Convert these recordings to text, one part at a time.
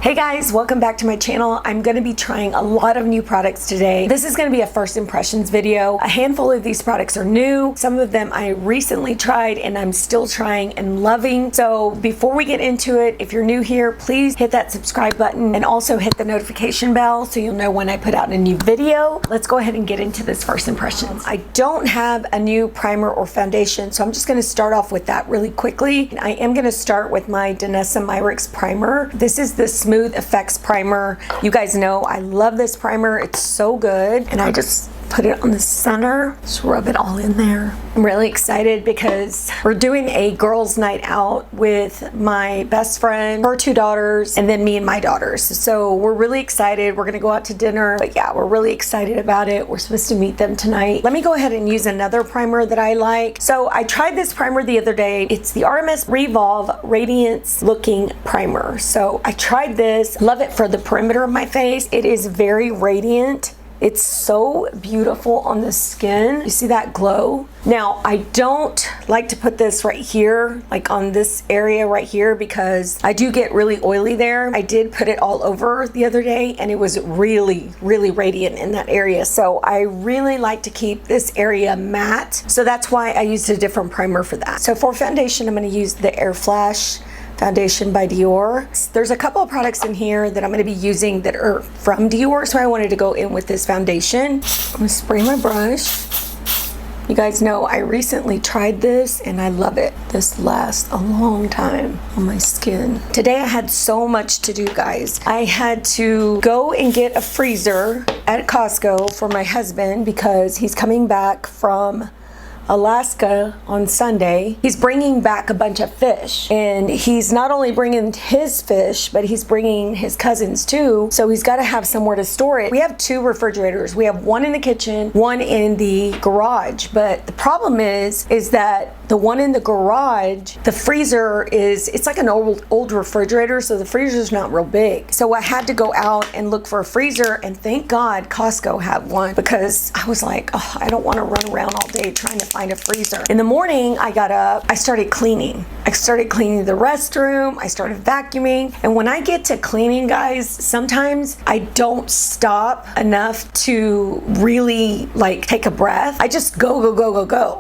Hey guys, welcome back to my channel. I'm going to be trying a lot of new products today. This is going to be a first impressions video. A handful of these products are new. Some of them I recently tried and I'm still trying and loving. So before we get into it, if you're new here, please hit that subscribe button and also hit the notification bell so you'll know when I put out a new video. Let's go ahead and get into this first impressions. I don't have a new primer or foundation, so I'm just going to start off with that really quickly. And I am going to start with my Danessa Myricks primer. This is the Smooth Effects primer. You guys know I love this primer. It's so good. And I just put it on the center, just rub it all in there. I'm really excited because we're doing a girls' night out with my best friend, her two daughters, and then me and my daughters. So we're really excited. We're gonna go out to dinner, but yeah, we're really excited about it. We're supposed to meet them tonight. Let me go ahead and use another primer that I like. So I tried this primer the other day. It's the RMS ReVolve Radiance looking primer. So I tried this, love it for the perimeter of my face. It is very radiant. It's so beautiful on the skin. You see that glow? Now, I don't like to put this right here, like on this area right here, because I do get really oily there. I did put it all over the other day and it was really, really radiant in that area. So I really like to keep this area matte. So that's why I used a different primer for that. So for foundation, I'm gonna use the Airflash foundation by Dior. There's a couple of products in here that I'm going to be using that are from Dior, so I wanted to go in with this foundation. I'm going to spray my brush. You guys know I recently tried this and I love it. This lasts a long time on my skin. Today I had so much to do, guys. I had to go and get a freezer at Costco for my husband because he's coming back from Alaska on Sunday. He's bringing back a bunch of fish, and he's not only bringing his fish, but he's bringing his cousins too, so he's got to have somewhere to store it. We have two refrigerators. We have one in the kitchen, one in the garage, but the problem is that the one in the garage, the freezer it's like an old refrigerator, so the freezer's not real big. So I had to go out and look for a freezer, and thank God Costco had one, because I was like, oh, I don't want to run around all day trying to find a freezer. In the morning, I got up, I started cleaning. I started cleaning the restroom, I started vacuuming, and when I get to cleaning, guys, sometimes I don't stop enough to really like take a breath. I just go.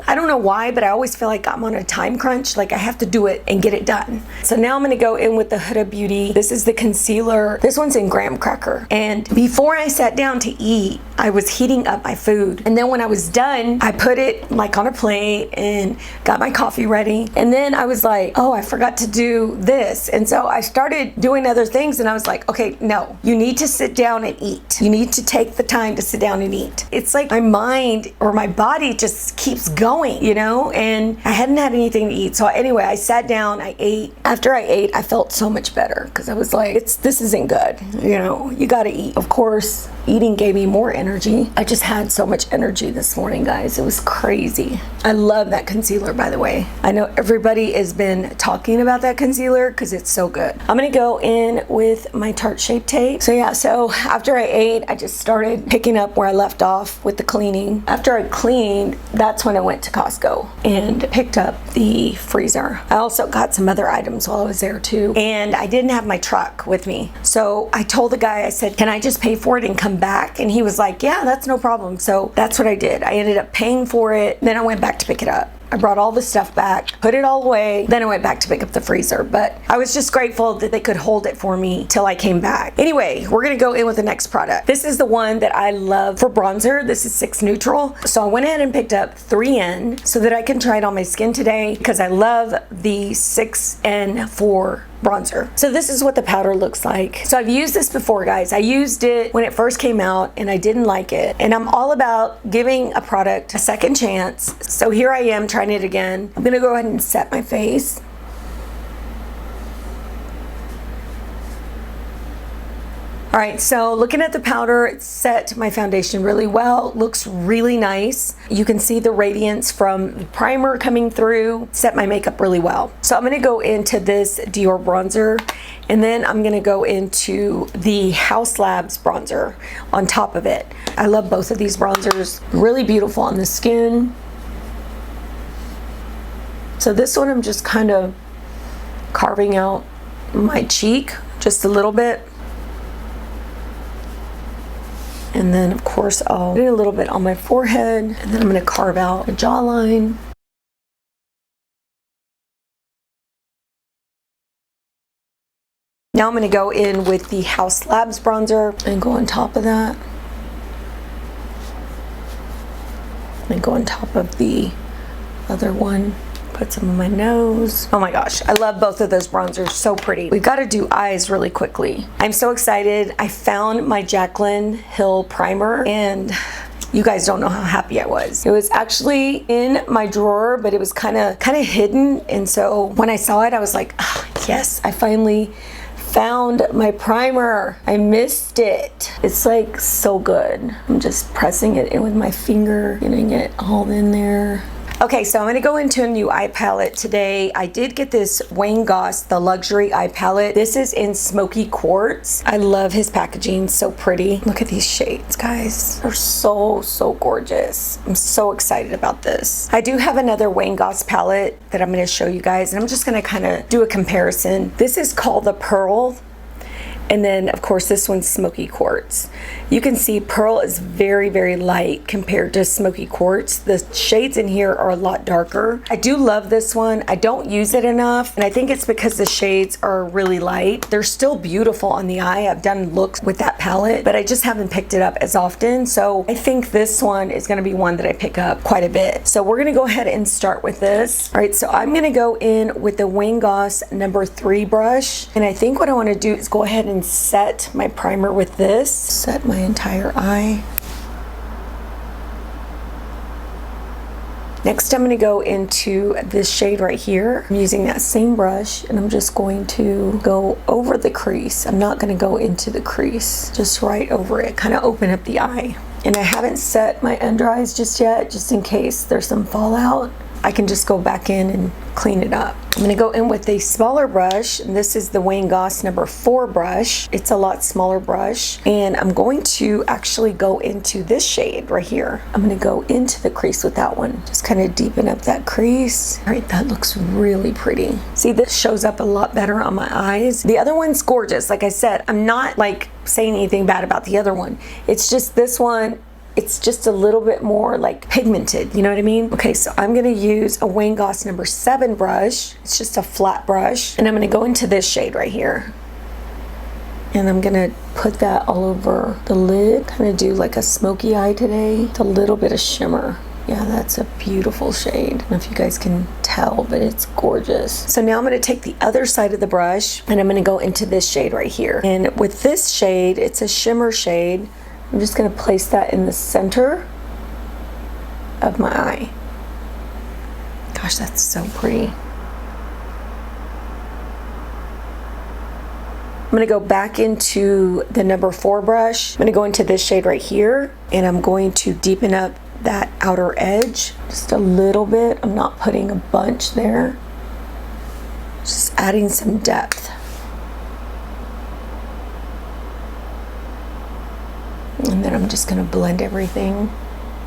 I don't know why, but I always feel like I'm on a time crunch, like I have to do it and get it done. So now I'm gonna go in with the Huda Beauty. This is the concealer. This one's in graham cracker. And before I sat down to eat, I was heating up my food. And then when I was done, I put it like on a plate and got my coffee ready. And then I was like, oh, I forgot to do this. And so I started doing other things and I was like, okay, no, you need to sit down and eat. You need to take the time to sit down and eat. It's like my mind or my body just keeps going, you know? And I hadn't had anything to eat. So anyway, I sat down, I ate. After I ate, I felt so much better because I was like, this isn't good. You know, you gotta eat. Of course, eating gave me more energy. I just had so much energy this morning, guys. It was crazy. I love that concealer, by the way. I know everybody has been talking about that concealer because it's so good. I'm gonna go in with my Tarte Shape tape. So yeah, so after I ate, I just started picking up where I left off with the cleaning. After I cleaned, that's when I went to Costco and picked up the freezer. I also got some other items while I was there too. And I didn't have my truck with me. So I told the guy, I said, can I just pay for it and come back? And he was like, yeah, that's no problem. So that's what I did. I ended up paying for it. Then I went back to pick it up. I brought all the stuff back, put it all away, then I went back to pick up the freezer. But I was just grateful that they could hold it for me till I came back. Anyway, we're gonna go in with the next product. This is the one that I love for bronzer. This is 6 Neutral. So I went ahead and picked up 3N so that I can try it on my skin today because I love the 6N for bronzer. So this is what the powder looks like. So I've used this before, guys. I used it when it first came out and I didn't like it. And I'm all about giving a product a second chance. So here I am trying it again. I'm gonna go ahead and set my face. All right, so looking at the powder, it set my foundation really well. Looks really nice. You can see the radiance from the primer coming through. Set my makeup really well. So I'm gonna go into this Dior bronzer, and then I'm gonna go into the Haus Labs bronzer on top of it. I love both of these bronzers. Really beautiful on the skin. So this one I'm just kind of carving out my cheek just a little bit. And then of course I'll do a little bit on my forehead, and then I'm going to carve out a jawline. Now I'm going to go in with the Haus Labs bronzer and go on top of that. And go on top of the other one. Put some on my nose. Oh my gosh, I love both of those bronzers, so pretty. We've got to do eyes really quickly. I'm so excited. I found my Jacklyn Hill primer, and you guys don't know how happy I was. It was actually in my drawer, but it was kind of hidden, and so when I saw it, I was like, oh, yes, I finally found my primer. I missed it. It's like so good. I'm just pressing it in with my finger, getting it all in there. Okay, so I'm going to go into a new eye palette today. I did get this Goss, the luxury eye palette. This is in Smokey Quartz. I love his packaging, so pretty. Look at these shades, guys. They're so, so gorgeous. I'm so excited about this. I do have another Goss palette that I'm going to show you guys, and I'm just going to kind of do a comparison. This is called the Pearl. And then of course this one's Smoky Quartz. You can see Pearl is very, very light compared to Smoky Quartz. The shades in here are a lot darker. I do love this one. I don't use it enough, and I think it's because the shades are really light. They're still beautiful on the eye. I've done looks with that palette, but I just haven't picked it up as often. So I think this one is gonna be one that I pick up quite a bit. So we're gonna go ahead and start with this. All right, so I'm gonna go in with the Goss number 3 brush. And I think what I wanna do is go ahead and set my primer with this. Set my entire eye. Next, I'm going to go into this shade right here. I'm using that same brush, and I'm just going to go over the crease. I'm not going to go into the crease, just right over it, kind of open up the eye. And I haven't set my under eyes just yet, just in case there's some fallout. I can just go back in and clean it up. I'm going to go in with a smaller brush, and this is the Goss number 4 brush. It's a lot smaller brush, and I'm going to actually go into this shade right here. I'm going to go into the crease with that one. Just kind of deepen up that crease. All right, that looks really pretty. See, this shows up a lot better on my eyes. The other one's gorgeous. Like I said, I'm not like saying anything bad about the other one. It's just this one, it's just a little bit more like pigmented, you know what I mean? Okay, so I'm gonna use a Goss number 7 brush. It's just a flat brush, and I'm gonna go into this shade right here. And I'm gonna put that all over the lid, kind of do like a smoky eye today, with a little bit of shimmer. Yeah, that's a beautiful shade. I don't know if you guys can tell, but it's gorgeous. So now I'm gonna take the other side of the brush, and I'm gonna go into this shade right here. And with this shade, it's a shimmer shade. I'm just going to place that in the center of my eye. Gosh, that's so pretty. I'm going to go back into the number 4 brush. I'm going to go into this shade right here, and I'm going to deepen up that outer edge just a little bit. I'm not putting a bunch there, just adding some depth. And then I'm just going to blend everything.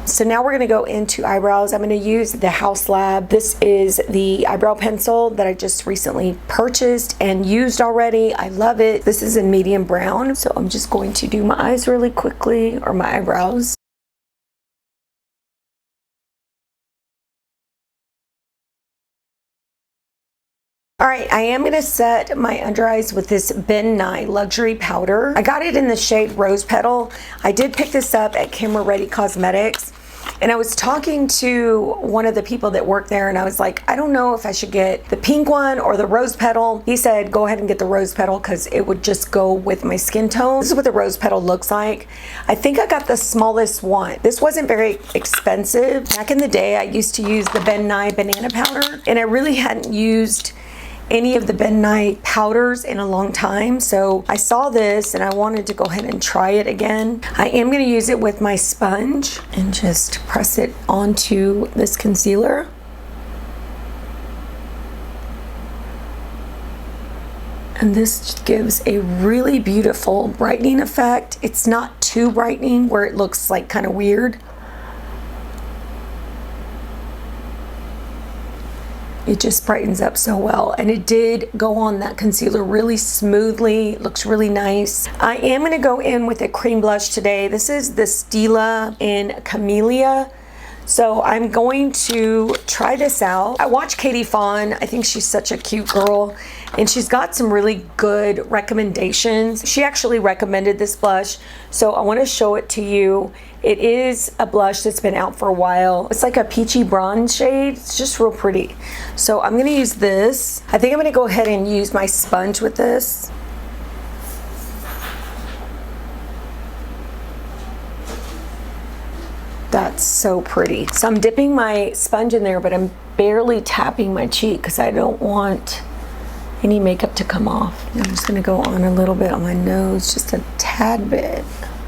So now we're going to go into eyebrows. I'm going to use the Haus Lab. This is the eyebrow pencil that I just recently purchased and used already. I love it. This is in medium brown. So I'm just going to do my eyes really quickly, or my eyebrows. All right, I am gonna set my under eyes with this Ben Nye luxury powder. I got it in the shade Rose Petal. I did pick this up at Camera Ready Cosmetics, and I was talking to one of the people that work there, and I was like, I don't know if I should get the pink one or the Rose Petal. He said, go ahead and get the Rose Petal because it would just go with my skin tone. This is what the Rose Petal looks like. I think I got the smallest one. This wasn't very expensive. Back in the day, I used to use the Ben Nye banana powder, and I really hadn't used any of the Ben Nye powders in a long time, so I saw this and I wanted to go ahead and try it again. I am going to use it with my sponge and just press it onto this concealer. And this gives a really beautiful brightening effect. It's not too brightening where it looks like kind of weird. It just brightens up so well, and it did go on that concealer really smoothly. It looks really nice. I am going to go in with a cream blush today. This is the Stila in Camelia. So I'm going to try this out. I watch Katie Fawn. I think she's such a cute girl, and she's got some really good recommendations. She actually recommended this blush, so I want to show it to you. It is a blush that's been out for a while. It's like a peachy bronze shade. It's just real pretty. So I'm going to use this. I think I'm going to go ahead and use my sponge with this. That's so pretty. So I'm dipping my sponge in there, but I'm barely tapping my cheek because I don't want any makeup to come off. I'm just gonna go on a little bit on my nose, just a tad bit.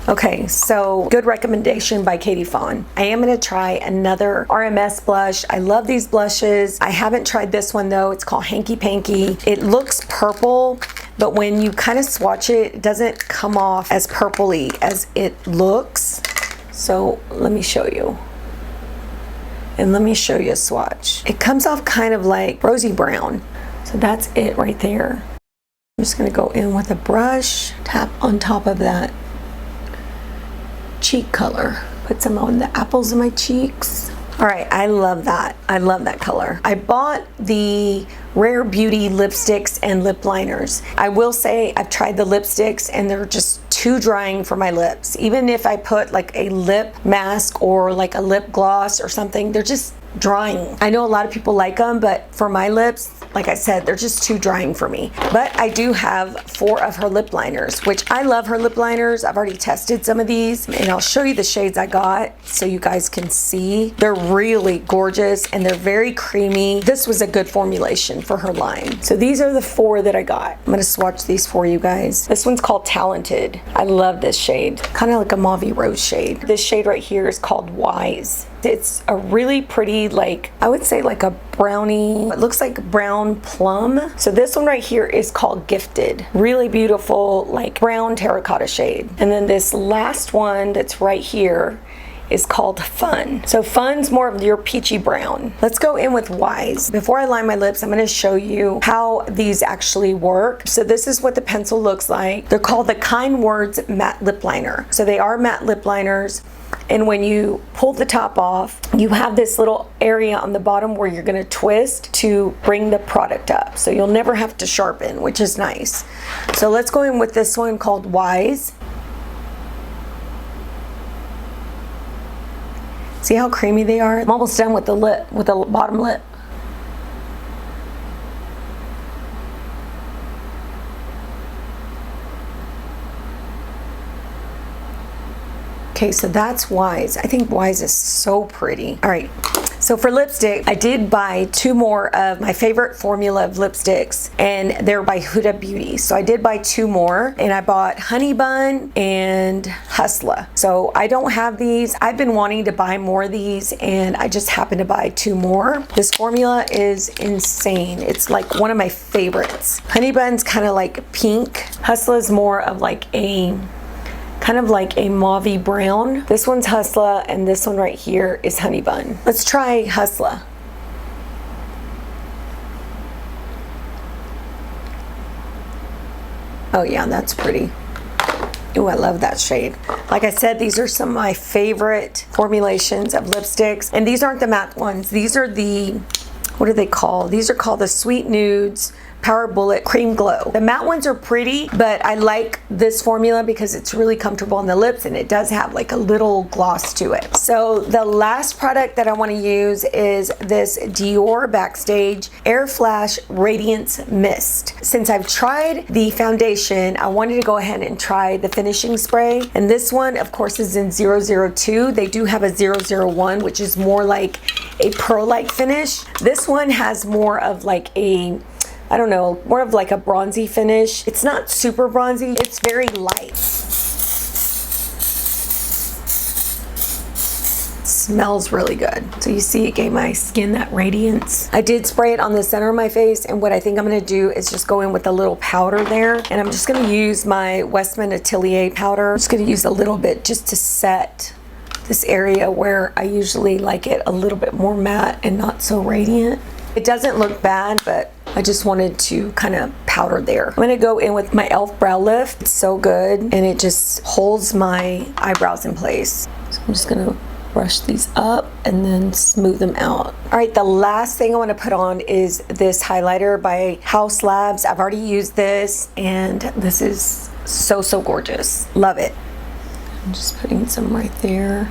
Okay, so good recommendation by Katie Fawn. I am gonna try another RMS blush. I love these blushes. I haven't tried this one though. It's called Hanky Panky. It looks purple, but when you kind of swatch it, it doesn't come off as purpley as it looks. So let me show you. And let me show you a swatch. It comes off kind of like rosy brown. So that's it right there. I'm just gonna go in with a brush, tap on top of that cheek color. Put some on the apples of my cheeks. All right, I love that. I love that color. I bought the Rare Beauty lipsticks and lip liners. I will say I've tried the lipsticks and they're just too drying for my lips. Even if I put like a lip mask or like a lip gloss or something, they're just drying. I know a lot of people like them, but for my lips, like I said, they're just too drying for me. But I do have 4 of her lip liners, which I love her lip liners. I've already tested some of these, and I'll show you the shades I got so you guys can see. They're really gorgeous and they're very creamy. This was a good formulation for her line. So these are the 4 that I got. I'm gonna swatch these for you guys. This one's called Talented. I love this shade, kind of like a mauve rose shade. This shade right here is called Wise. It's a really pretty, like, I would say like a brownie. It looks like brown plum. So this one right here is called Gifted. Really beautiful, like brown terracotta shade. And then this last one that's right here is called Fun. So Fun's more of your peachy brown. Let's go in with Wise. Before I line my lips, I'm gonna show you how these actually work. So this is what the pencil looks like. They're called the Kind Words Matte Lip Liner. So they are matte lip liners. And when you pull the top off, you have this little area on the bottom where you're gonna twist to bring the product up. So you'll never have to sharpen, which is nice. So let's go in with this one called Wise. See how creamy they are? I'm almost done with the lip, with the bottom lip. Okay, so that's Wise. I think Wise is so pretty. All right, so for lipstick, I did buy 2 more of my favorite formula of lipsticks, and they're by Huda Beauty. So I did buy 2 more, and I bought Honey Bun and Hustla. So I don't have these. I've been wanting to buy more of these, and I just happened to buy 2 more. This formula is insane. It's like one of my favorites. Honey Bun's kind of like pink. Hustla is more of like a kind of like a mauve brown. This one's Hustla, and this one right here is Honey Bun. Let's try Hustla. Oh yeah, that's pretty. Ooh, I love that shade. Like I said, these are some of my favorite formulations of lipsticks, and these aren't the matte ones. These are the, what are they called? These are called the Sweet Nudes Power Bullet Cream Glow. The matte ones are pretty, but I like this formula because it's really comfortable on the lips and it does have like a little gloss to it. So the last product that I want to use is this Dior Backstage Airflash Radiance Mist. Since I've tried the foundation, I wanted to go ahead and try the finishing spray. And this one, of course, is in 002. They do have a 001, which is more like a pearl-like finish. This one has more of like a, I don't know, more of like a bronzy finish. It's not super bronzy, it's very light. It smells really good. So you see it gave my skin that radiance. I did spray it on the center of my face, and what I think I'm gonna do is just go in with a little powder there, and I'm just gonna use my Westman Atelier powder. I'm just gonna use a little bit just to set this area where I usually like it a little bit more matte and not so radiant. It doesn't look bad, but I just wanted to kind of powder there. I'm gonna go in with my e.l.f. brow lift. It's so good, and it just holds my eyebrows in place. So I'm just gonna brush these up and then smooth them out. All right, the last thing I want to put on is this highlighter by Haus Labs. I've already used this, and this is so gorgeous. Love it. I'm just putting some right there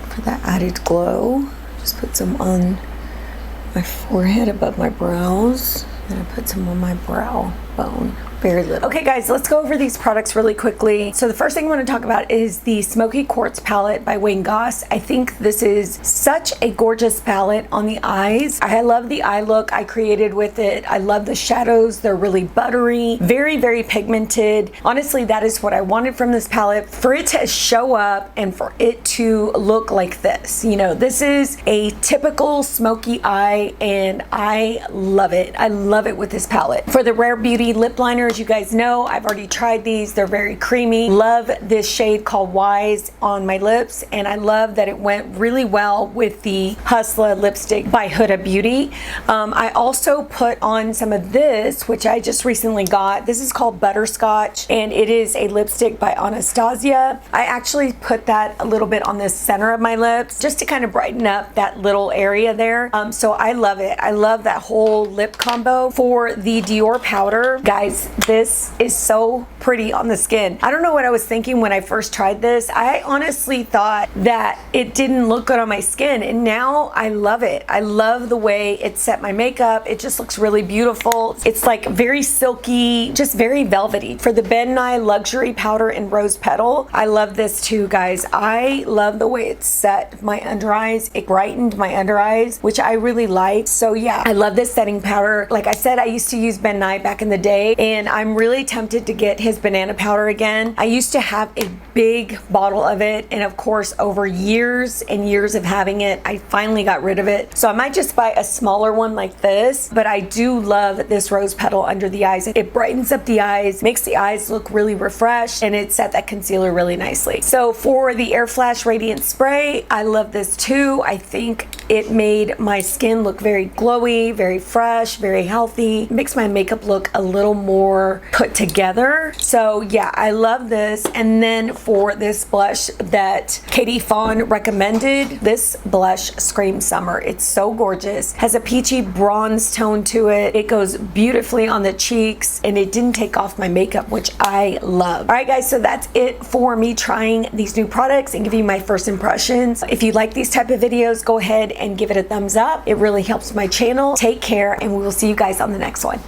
for that added glow. Just put some on my forehead above my brows, and I put some on my brow bone. Very little. Okay guys, let's go over these products really quickly. So the first thing I want to talk about is the Smokey Quartz palette by Goss. I think this is such a gorgeous palette on the eyes. I love the eye look I created with it. I love the shadows. They're really buttery, very pigmented. Honestly, that is what I wanted from this palette, for it to show up and for it to look like this. You know, this is a typical smoky eye, and I love it. I love it with this palette. For the Rare Beauty lip liners, you guys know I've already tried these. They're very creamy. Love this shade called Wise on my lips, and I love that it went really well with the Hustla lipstick by Huda Beauty. I also put on some of this, which I just recently got. This is called Butterscotch, and it is a lipstick by Anastasia. I actually put that a little bit on the center of my lips just to kind of brighten up that little area there. So I love it. I love that whole lip combo. For the Dior powder, guys, this is so pretty on the skin. I don't know what I was thinking when I first tried this. I honestly thought that it didn't look good on my skin, and now I love it. I love the way it set my makeup. It just looks really beautiful. It's like very silky, just very velvety. For the Ben Nye Luxury Powder in Rose Petal, I love this too, guys. I love the way it set my under eyes. It brightened my under eyes, which I really like. So yeah, I love this setting powder. Like I said, I used to use Ben Nye back in the day, and I'm really tempted to get his banana powder again. I used to have a big bottle of it, and of course, over years and years of having it, I finally got rid of it. So I might just buy a smaller one like this, but I do love this Rose Petal under the eyes. It brightens up the eyes, makes the eyes look really refreshed, and it set that concealer really nicely. So for the Airflash Radiance Spray, I love this too. I think it made my skin look very glowy, very fresh, very healthy. It makes my makeup look a little more put together. So yeah, I love this. And then for this blush that Katie Fawn recommended, this blush screams summer. It's so gorgeous. Has a peachy bronze tone to it. It goes beautifully on the cheeks, and it didn't take off my makeup, which I love. All right guys, so that's it for me trying these new products and giving you my first impressions. If you like these type of videos, go ahead and give it a thumbs up. It really helps my channel. Take care, and we will see you guys on the next one.